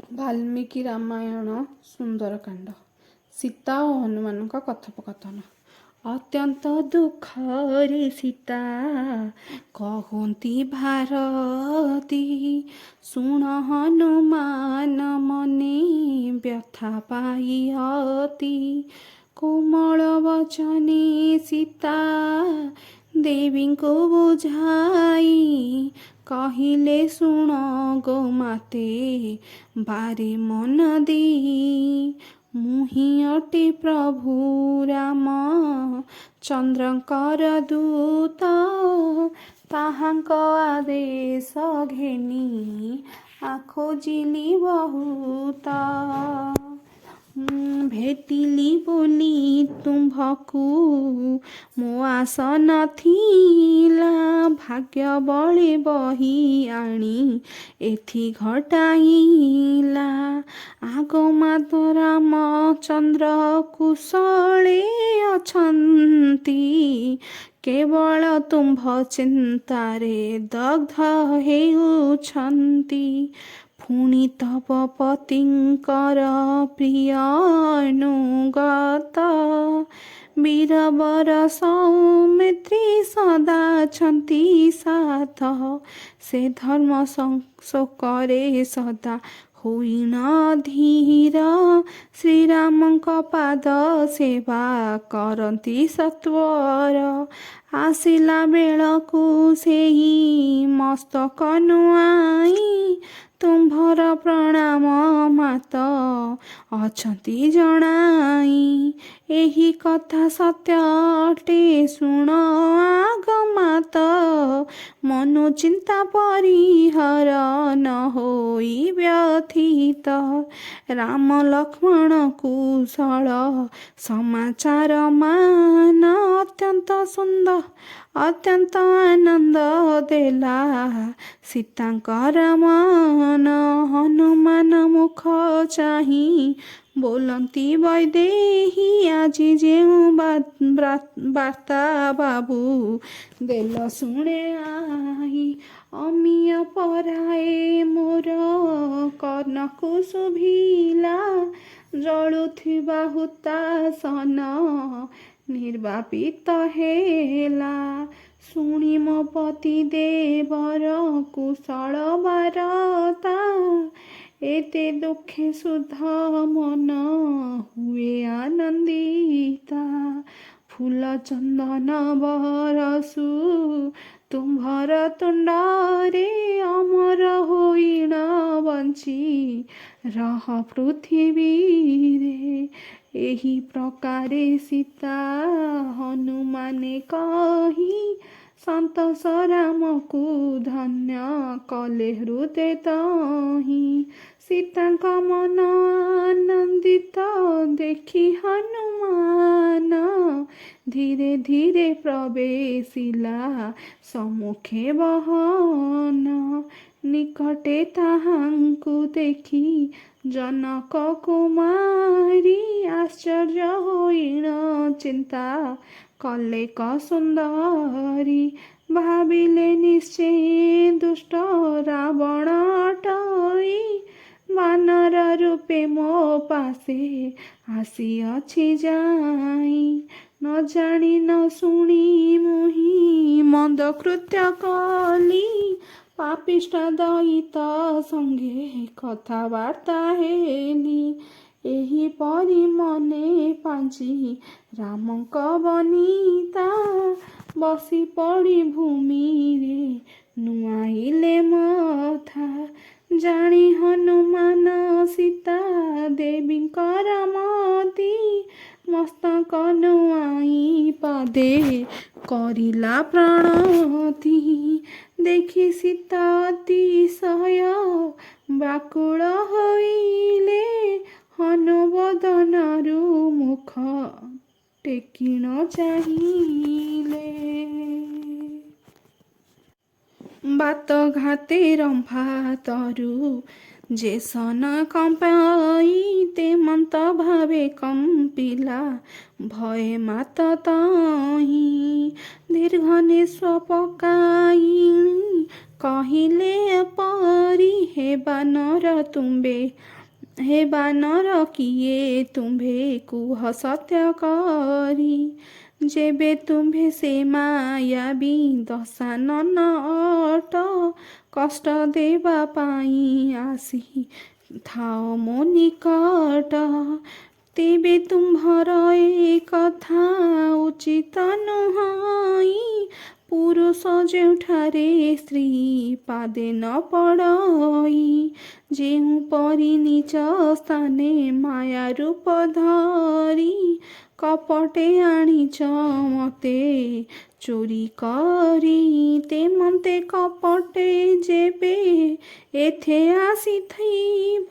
ବାଲ୍ମୀକି ରାମାୟଣ ସୁନ୍ଦରକାଣ୍ଡ। ସୀତା ଓ ହନୁମାନଙ୍କ କଥୋପକଥନ। ଅତ୍ୟନ୍ତ ଦୁଃଖରେ ସୀତା କହନ୍ତି ଭାରତୀ, ଶୁଣ ହନୁମାନ ମନେ ବ୍ୟଥା ପାଇ ଅତି। କୋମଳ ବଚନେ ସୀତା ଦେବୀଙ୍କୁ ବୁଝାଇ, କହିଲେ ଶୁଣ ଗୋ ମାତେ ବାରେ ମନ ଦେଇ। ମୁହିଁ ଅଟେ ପ୍ରଭୁ ରାମ ଚନ୍ଦ୍ରଙ୍କର ଦୂତ, ତାହାଙ୍କ ଆଦେଶ ଘେନି ଖୋଜିଲି ବହୁତ। ଭେଟିଲି ବୋଲି ତୁମ୍ଭକୁ ମୋ ଆଶ ନଥିଲା, ଭାଗ୍ୟ ବଳେ ବହି ଆଣି ଏଥି ଘଟାଇଲା। ଆଗମାତ ରାମଚନ୍ଦ୍ର କୁଶଳେ ଅଛନ୍ତି, କେବଳ ତୁମ୍ଭ ଚିନ୍ତାରେ ଦଗ୍ଧ ହେଉଛନ୍ତି। ପୁଣି ତବ ପତିଙ୍କର ପ୍ରିୟ ଅନୁଗତ, ବୀରବର ସୌମିତ୍ରୀ ସଦାଛନ୍ତି ସାଥ। ସେ ଧର୍ମ ଶୋକରେ ସଦା ହୋଇନ ଧୀର, ଶ୍ରୀରାମଙ୍କ ପାଦ ସେବା କରନ୍ତି ସତ୍ୱର। ଆସିଲା ବେଳକୁ ସେହି ମସ୍ତକ ନୁଆଇଁ, ତୁମ୍ଭର ପ୍ରଣାମ ମାତ ଅଛନ୍ତି ଜଣାଇ। ଏହି କଥା ସତ୍ୟ ଅଟେ ଶୁଣ ଆଗମାତ, ମନୋଚିନ୍ତା ପରିହର ନ ହୋଇ ବ୍ୟଥିତ। ରାମ ଲକ୍ଷ୍ମଣ କୁଶଳ ସମାଚାର ମାନ, ଅତ୍ୟନ୍ତ ସୁନ୍ଦର ଅତ୍ୟନ୍ତ ଆନନ୍ଦ ଦେଲା ସୀତାଙ୍କର ମନ। ହନୁମାନ ମୁଖ ଚାହିଁ ବୋଲନ୍ତି ବୈଦେହୀ, ଆଜି ଯେଉଁ ବାର୍ତ୍ତା ବାବୁ ଦେଲ ଶୁଣେ ଆହି। ଅମିୟ ପରାଏ ମୋର କର୍ଣ୍ଣକୁ ଶୁଭିଲା, ଜଳୁଥିବା ହୁତାସନ ନିର୍ବାପିତ ହେଲା। ଶୁଣି ମୋ ପତି ଦେବର କୁଶଳ ବାରତା, ଏତେ ଦୁଃଖେ ଶୁଦ୍ଧ ମନ ହୁଏ ଆନନ୍ଦିତା। ଫୁଲ ଚନ୍ଦନ ବରଷୁ ତୁମ୍ଭର ତୁଣ୍ଡରେ, ଅମର ହୋଇଣ ବଞ୍ଚି ରହ ପୃଥିବୀରେ। ଏହି ପ୍ରକାରେ ସୀତା ହନୁମାନେ କହି, ସନ୍ତୋଷ ରାମକୁ ଧନ୍ୟ କଲେ ହୃଦେ ତହିଁ। ସୀତାଙ୍କ ମନ ଆନନ୍ଦିତ ଦେଖି ହନୁମାନ, ଧୀରେ ଧୀରେ ପ୍ରବେଶିଲା ସମ୍ମୁଖେ ବହନ। ନିକଟେ ତାହାଙ୍କୁ ଦେଖି ଜନକ କୁମାରୀ, ଆଶ୍ଚର୍ଯ୍ୟ ହୋଇଣ ଚିନ୍ତା କଲେ କ ସୁନ୍ଦରୀ। ଭାବିଲେ ନିଶ୍ଚୟ ଦୁଷ୍ଟ ରାବଣ ଅଟଇ, ବାନର ରୂପେ ମୋ ପାଶେ ଆସିଅଛି ଯାଇ। ନ ଜାଣି ନ ଶୁଣି ମୁହିଁ ମନ୍ଦ କୃତ୍ୟ କଲି, ପାପିଷ୍ଠ ଦଇତ ସଙ୍ଗେ କଥାବାର୍ତ୍ତା ହେଲି। ଏହିପରି ମନେ ପାଞ୍ଚି ରାମଙ୍କ ବନିତା, ବସି ପଡ଼ି ଭୂମିରେ ନୁଆଇଲେ ମଥା। ଜାଣି ହନୁମାନ ସୀତା ଦେବୀଙ୍କର ମତି, ମସ୍ତକ ନୁଆଇ ପାଦେ କରିଲା ପ୍ରଣତି। ଦେଖି ସୀତା ଅତିଶୟ ବ୍ୟାକୁଳ ହୋଇଲେ, ହନୁବଦନରୁ ମୁଖ ଟେକି ନ ଚାହିଁଲେ। ବାତ ଘାତେ ରମ୍ଭା ତରୁ जे सन कंपाई ते मन्त भावे कंपिला भय मात तही दीर्घ निश्व पकाई कहिले परी हे बानर तुम्बे हे बानर किए तुम्भे कुह सत्य करी जेबे तुम्भे से मायाबी दशानन अट कष्ट देवा पाई आसी थाओ मो निकट तेबे तुम्भर ए कथा उचित नुहई पुरुष जेउठारे स्त्री पादे न पड़ई जेहु परी निज स्थाने माया रूप धरी कपटे आनिच मते चोरी करी ते मते कपटे जेबे एथे आसीथैब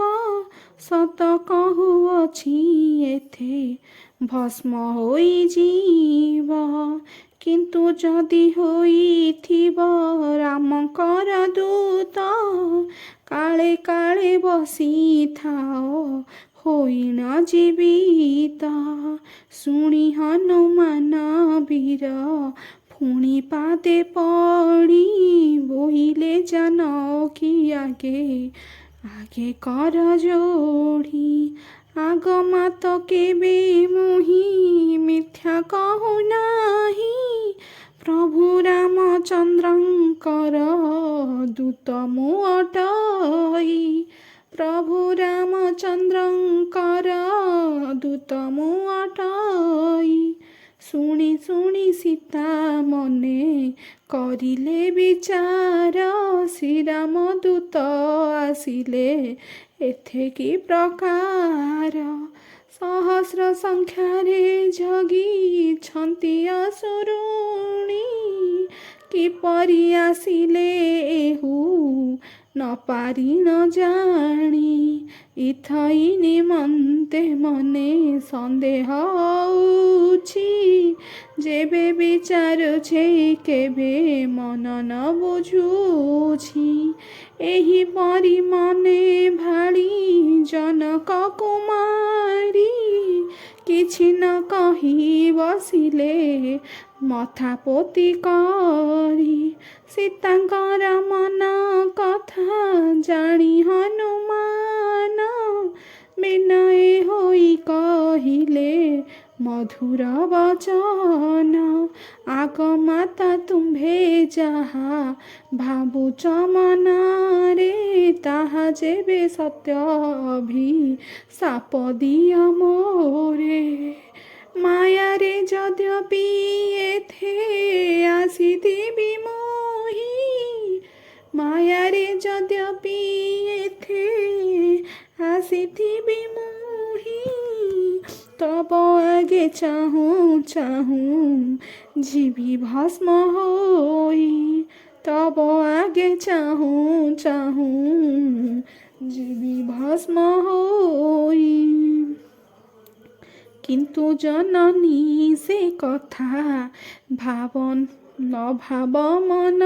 सत कहुअछि एथे भस्म होइजिब किंतु जदि होइथिब रामकर दूत काले काले बसी थाओ होइन जीवित शुणी हनुमान वीर पुणी पादे पड़ी बोहिले जानो कि आगे आगे कर जोड़ी आगमा तो केबे मुही मिथ्या कहु नाही प्रभु रामचंद्रंकर दूत मु अटई प्रभु रामचंद्रंकर दूत मु अटई शुणी शुणी सीता मने करिले विचार श्रीराम दूत आसिले एथे कि प्रकार सहस्र संख्यारे जगी छन्ति असुरुणी किपरि आसिले एहु न पारी न जानी इथई निमन्ते मने सन्देह होउछि जेबे विचारुछे केबे मन न बुझुछि एही परी मने भाड़ी जनक कुमारी किछि न कही बसिले मथा पोती करी सीतांकर मन कथा जानी हनुमान विनय होई कहिले मधुर वचन आग माता तुम्भे जाहा भावुच मनारे ताहा जेबे सत्य भी साप दिय मोरे माया रे यद्यपि एथे आसिथिबि मोहि माया रे यद्यपि एथे आसिथिबि मोहि तब आगे चाहूँ चाहूँ जीवी भस्म होई तब आगे चाहूँ चाहूँ जीवी भस्म होई किंतु जननी से कथा भावन न भाव मन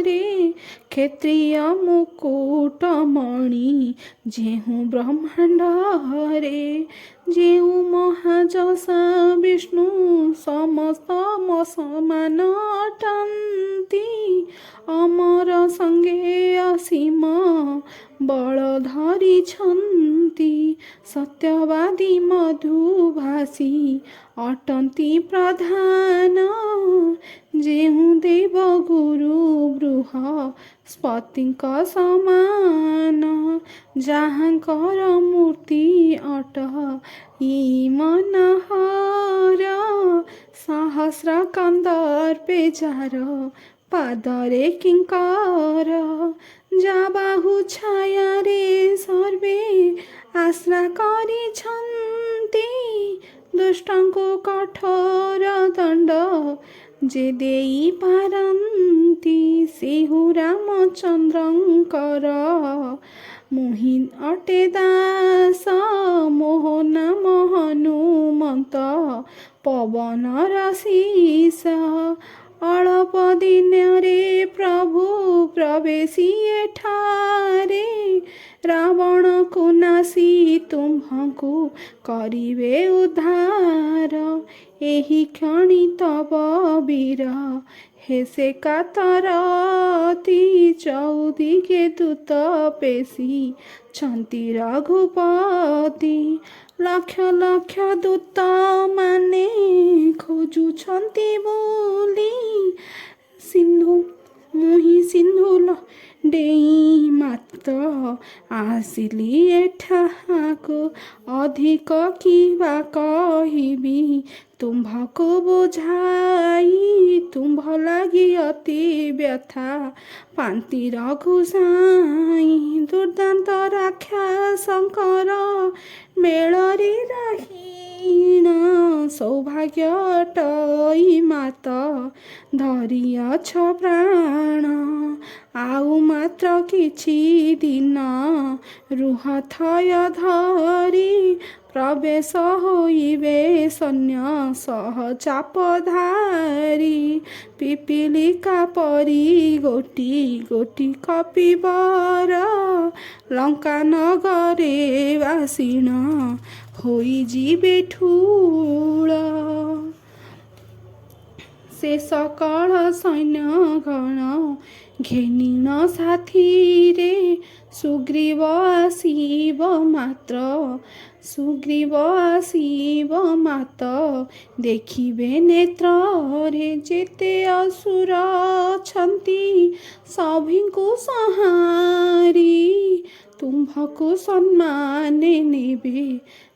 रे क्षत्रिय मुकुट मणि जेहु ब्रह्मांड रे जेहु महाजसा विष्णु समस्त समान अटंती अमर संगे असीम बल धरी छन्ति सत्यवादी मधुभाषी अटंती प्रधान जेहु देव गुरु बृहस्पतिक समान जहाँकर मूर्ति अट ई मनहर सहस्र कंदर्पे जार पादरे किंकर जाबाहु छाया रे सर्वे आश्रा करिछन्ति दुष्टଙ୍କୁ कठोर दण्ड जे देई पारन्ति सेहु रामचन्द्रଙ୍କର मोहि अटे दास मोह नाम हनुमन्त पवनर शीस अल्प दिନରେ प्रभु प्रवेशी एठारे ରାବଣକୁ ନାସି ତୁମ୍ଭଙ୍କୁ କରିବେ ଉଦ୍ଧାର। ଏହି କ୍ଷଣି ତବ ବୀର ହେସେ କାତରତି, ଚଉଦିକେ ଦୂତ ପେଶିଛନ୍ତି ରଘୁପତି। ଲକ୍ଷ ଲକ୍ଷ ଦୂତ ମାନେ ଖୋଜୁଛନ୍ତି ବୋଲି, ସିନ୍ଧୁ ମୁହିଁ ସିନ୍ଧୁ ଡେଇଁ ମାତ ଆସିଲି ଏଠାକୁ। ଅଧିକ କିବା କହିବି ତୁମ୍ଭକୁ ବୁଝାଇ, ତୁମ୍ଭ ଲାଗି ଅତି ବ୍ୟଥା ପାନ୍ତି ରଘୁସାଇ। ଦୁର୍ଦ୍ଦାନ୍ତ ରାକ୍ଷସଙ୍କର ମେଳରେ ରହିଣ, ସୌଭାଗ୍ୟ ଅଟଇ ମାତ ଧରିଅଛ ପ୍ରାଣ। ଆଉ ମାତ୍ର କିଛି ଦିନ ରୁହ ଥୟ ଧରି, ପ୍ରବେଶ ହୋଇବେ ସୈନ୍ୟ ସହ ଚାପଧାରି। ପିପିଲିକା ପରି ଗୋଟି ଗୋଟି କପିବର, ଲଙ୍କାନଗରେ ବାସିଣ ହୋଇଯିବେ ଠୁଳ। ସେ ସକଳ ସୈନ୍ୟଗଣ ଘେନିଣ ସାଥିରେ, ସୁଗ୍ରୀବ ଆସିବ ମାତ୍ର, ସୁଗ୍ରୀବ ଆସିବ ମାତ ଦେଖିବେ ନେତ୍ରରେ। ଯେତେ ଅସୁର ଅଛନ୍ତି ସଭିଙ୍କୁ ସଂହାରି, ତୁମ୍ଭକୁ ସମ୍ମାନେ ନେବେ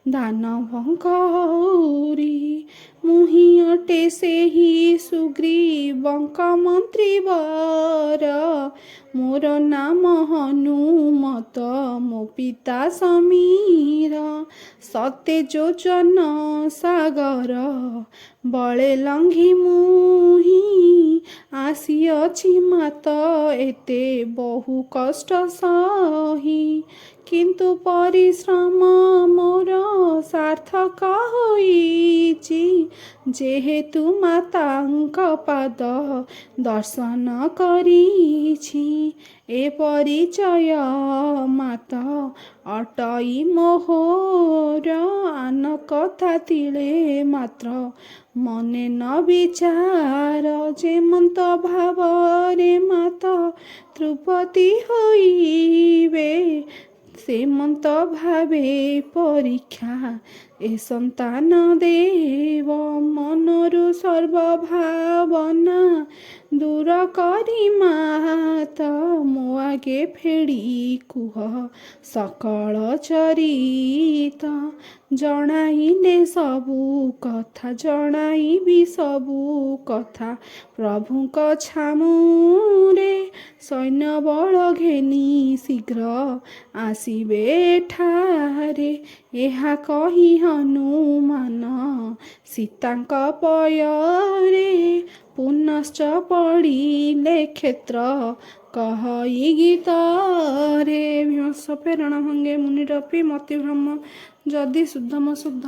ଦାନବଙ୍କ ହଉରି। ମୁହିଁ ଅଟେ ସେହି ସୁଗ୍ରୀବଙ୍କ ମନ୍ତ୍ରୀବର, ମୋର ନାମ ହନୁମତ ମୋ ପିତା ସମୀର। ସତେ ଯୋଜନ ସାଗର ବଳେ ଲଙ୍ଘି ମୁହିଁ, ଆସିଅଛି ମାତ ଏତେ ବହୁ କଷ୍ଟ ସହି। କିନ୍ତୁ ପରିଶ୍ରମ ମୋର ସାର୍ଥକ ହୋଇଛି, ଯେହେତୁ ମାତାଙ୍କ ପାଦ ଦର୍ଶନ କରିଛି। ଏ ପରିଚୟ ମାତ ଅଟଇ ମୋହର, ଆନ କଥା ତିଳେ ମାତ୍ର ମନେ ନ ବିଚାର। ଯେମନ୍ତ ଭାବରେ ମାତ ତୃପତି ହୋଇବେ, ସେମନ୍ତ ଭାବେ ପରୀକ୍ଷା ଏ ସନ୍ତାନ ଦେବ। ମନରୁ ସର୍ବଭାବନା ଦୂର କରି ମାତ, ମୋ ଆଗେ ଫେଡ଼ି କୁହ ସକଳ ଚରିତ। ଜଣାଇଲେ ସବୁ କଥା, ଜଣାଇବି ସବୁ କଥା ପ୍ରଭୁଙ୍କ ଛାମୁରେ। ସୈନ୍ୟବଳ ଘେନି ଶୀଘ୍ର ଆସିବେ ଏଠାରେ, ଏହା କହି ହନୁମାନ ସୀତାଙ୍କ ପୟରେ, ପୁନଶ୍ଚ ପଡ଼ିଲେ କ୍ଷେତ୍ର କହଇ ଗୀତରେ। ଭୀମସ ପ୍ରେରଣ ଭଙ୍ଗେ ମୁନିରପି ମତିଭ୍ରମ, ଯଦି ଶୁଦ୍ଧମ ଶୁଦ୍ଧ